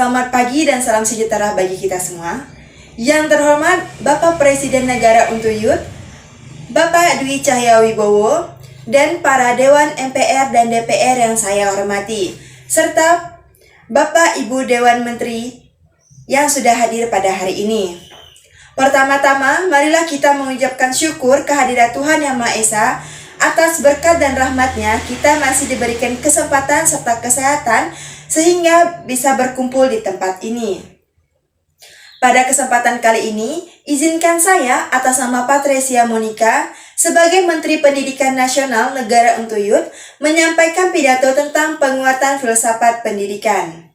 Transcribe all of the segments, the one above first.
Selamat pagi dan salam sejahtera bagi kita semua. Yang terhormat Bapak Presiden Negara Untuyut, Bapak Dwi Cahyawibowo, dan para Dewan MPR dan DPR yang saya hormati, serta Bapak Ibu Dewan Menteri yang sudah hadir pada hari ini. Pertama-tama, marilah kita mengucapkan syukur kehadirat Tuhan Yang Maha Esa. Atas berkat dan rahmat-Nya, kita masih diberikan kesempatan serta kesehatan sehingga bisa berkumpul di tempat ini. Pada kesempatan kali ini, izinkan saya atas nama Patresia Monica sebagai Menteri Pendidikan Nasional Negara Untuyut menyampaikan pidato tentang penguatan filsafat pendidikan.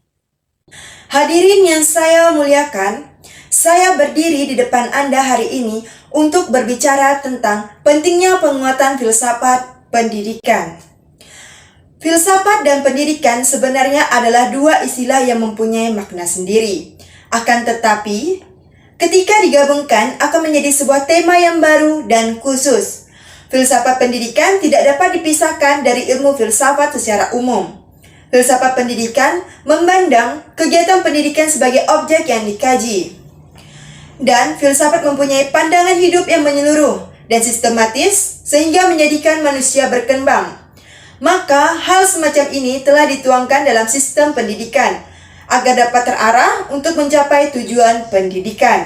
Hadirin yang saya muliakan, saya berdiri di depan Anda hari ini untuk berbicara tentang pentingnya penguatan filsafat pendidikan. Filsafat dan pendidikan sebenarnya adalah dua istilah yang mempunyai makna sendiri. Akan tetapi, ketika digabungkan akan menjadi sebuah tema yang baru dan khusus. Filsafat pendidikan tidak dapat dipisahkan dari ilmu filsafat secara umum. Filsafat pendidikan memandang kegiatan pendidikan sebagai objek yang dikaji. Dan filsafat mempunyai pandangan hidup yang menyeluruh dan sistematis sehingga menjadikan manusia berkembang. Maka hal semacam ini telah dituangkan dalam sistem pendidikan agar dapat terarah untuk mencapai tujuan pendidikan.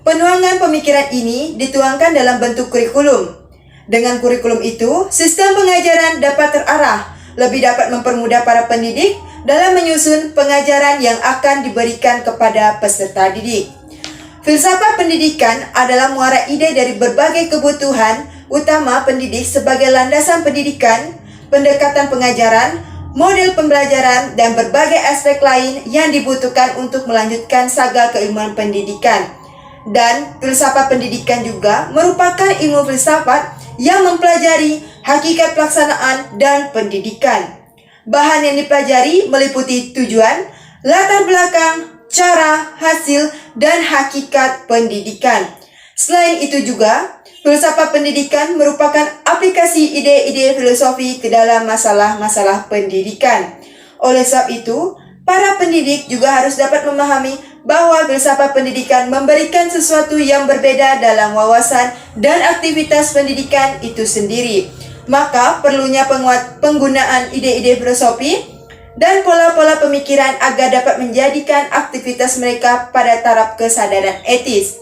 Penuangan pemikiran ini dituangkan dalam bentuk kurikulum. Dengan kurikulum itu, sistem pengajaran dapat terarah, lebih dapat mempermudah para pendidik dalam menyusun pengajaran yang akan diberikan kepada peserta didik. Filsafat pendidikan adalah muara ide dari berbagai kebutuhan utama pendidik sebagai landasan pendidikan, pendekatan pengajaran, model pembelajaran, dan berbagai aspek lain yang dibutuhkan untuk melanjutkan saga keilmuan pendidikan. Dan filsafat pendidikan juga merupakan ilmu filsafat yang mempelajari hakikat pelaksanaan dan pendidikan. Bahan yang dipelajari meliputi tujuan, latar belakang, cara, hasil, dan hakikat pendidikan. Selain itu juga, filsafat pendidikan merupakan aplikasi ide-ide filosofi ke dalam masalah-masalah pendidikan. Oleh sebab itu, para pendidik juga harus dapat memahami bahwa filsafat pendidikan memberikan sesuatu yang berbeda dalam wawasan dan aktivitas pendidikan itu sendiri. Maka perlunya penggunaan ide-ide filosofi dan pola-pola pemikiran agar dapat menjadikan aktivitas mereka pada taraf kesadaran etis.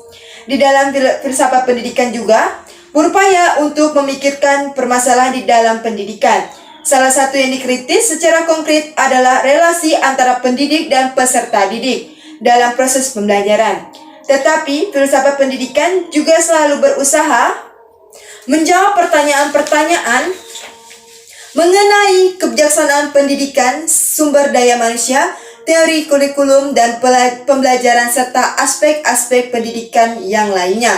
Di dalam filsafat pendidikan juga berupaya untuk memikirkan permasalahan di dalam pendidikan. Salah satu yang dikritis secara konkret adalah relasi antara pendidik dan peserta didik dalam proses pembelajaran. Tetapi filsafat pendidikan juga selalu berusaha menjawab pertanyaan-pertanyaan mengenai kebijaksanaan pendidikan, sumber daya manusia, teori kurikulum, dan pembelajaran serta aspek-aspek pendidikan yang lainnya.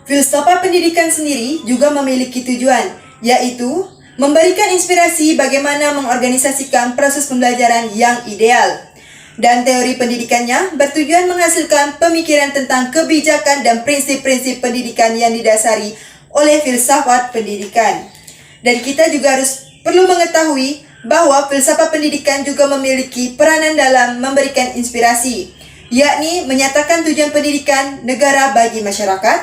Filsafat pendidikan sendiri juga memiliki tujuan, yaitu memberikan inspirasi bagaimana mengorganisasikan proses pembelajaran yang ideal. Dan teori pendidikannya bertujuan menghasilkan pemikiran tentang kebijakan dan prinsip-prinsip pendidikan yang didasari oleh filsafat pendidikan. Dan kita juga perlu mengetahui bahwa filsafat pendidikan juga memiliki peranan dalam memberikan inspirasi, yakni menyatakan tujuan pendidikan negara bagi masyarakat,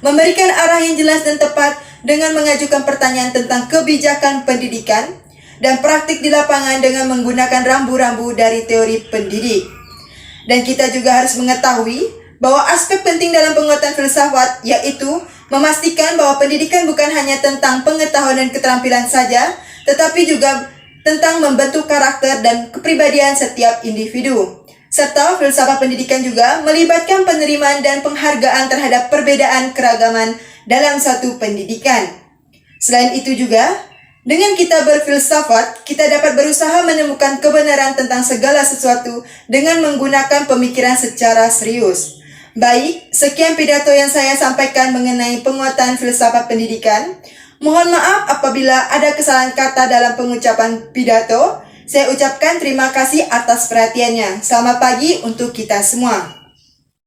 memberikan arah yang jelas dan tepat dengan mengajukan pertanyaan tentang kebijakan pendidikan, dan praktik di lapangan dengan menggunakan rambu-rambu dari teori pendidik. Dan kita juga harus mengetahui bahwa aspek penting dalam penguatan filsafat yaitu memastikan bahwa pendidikan bukan hanya tentang pengetahuan dan keterampilan saja, tetapi juga tentang membentuk karakter dan kepribadian setiap individu. Serta filsafat pendidikan juga melibatkan penerimaan dan penghargaan terhadap perbedaan keragaman dalam satu pendidikan. Selain itu juga, dengan kita berfilsafat, kita dapat berusaha menemukan kebenaran tentang segala sesuatu dengan menggunakan pemikiran secara serius. Baik, sekian pidato yang saya sampaikan mengenai penguatan filsafat pendidikan. Mohon maaf apabila ada kesalahan kata dalam pengucapan pidato. Saya ucapkan terima kasih atas perhatiannya. Selamat pagi untuk kita semua.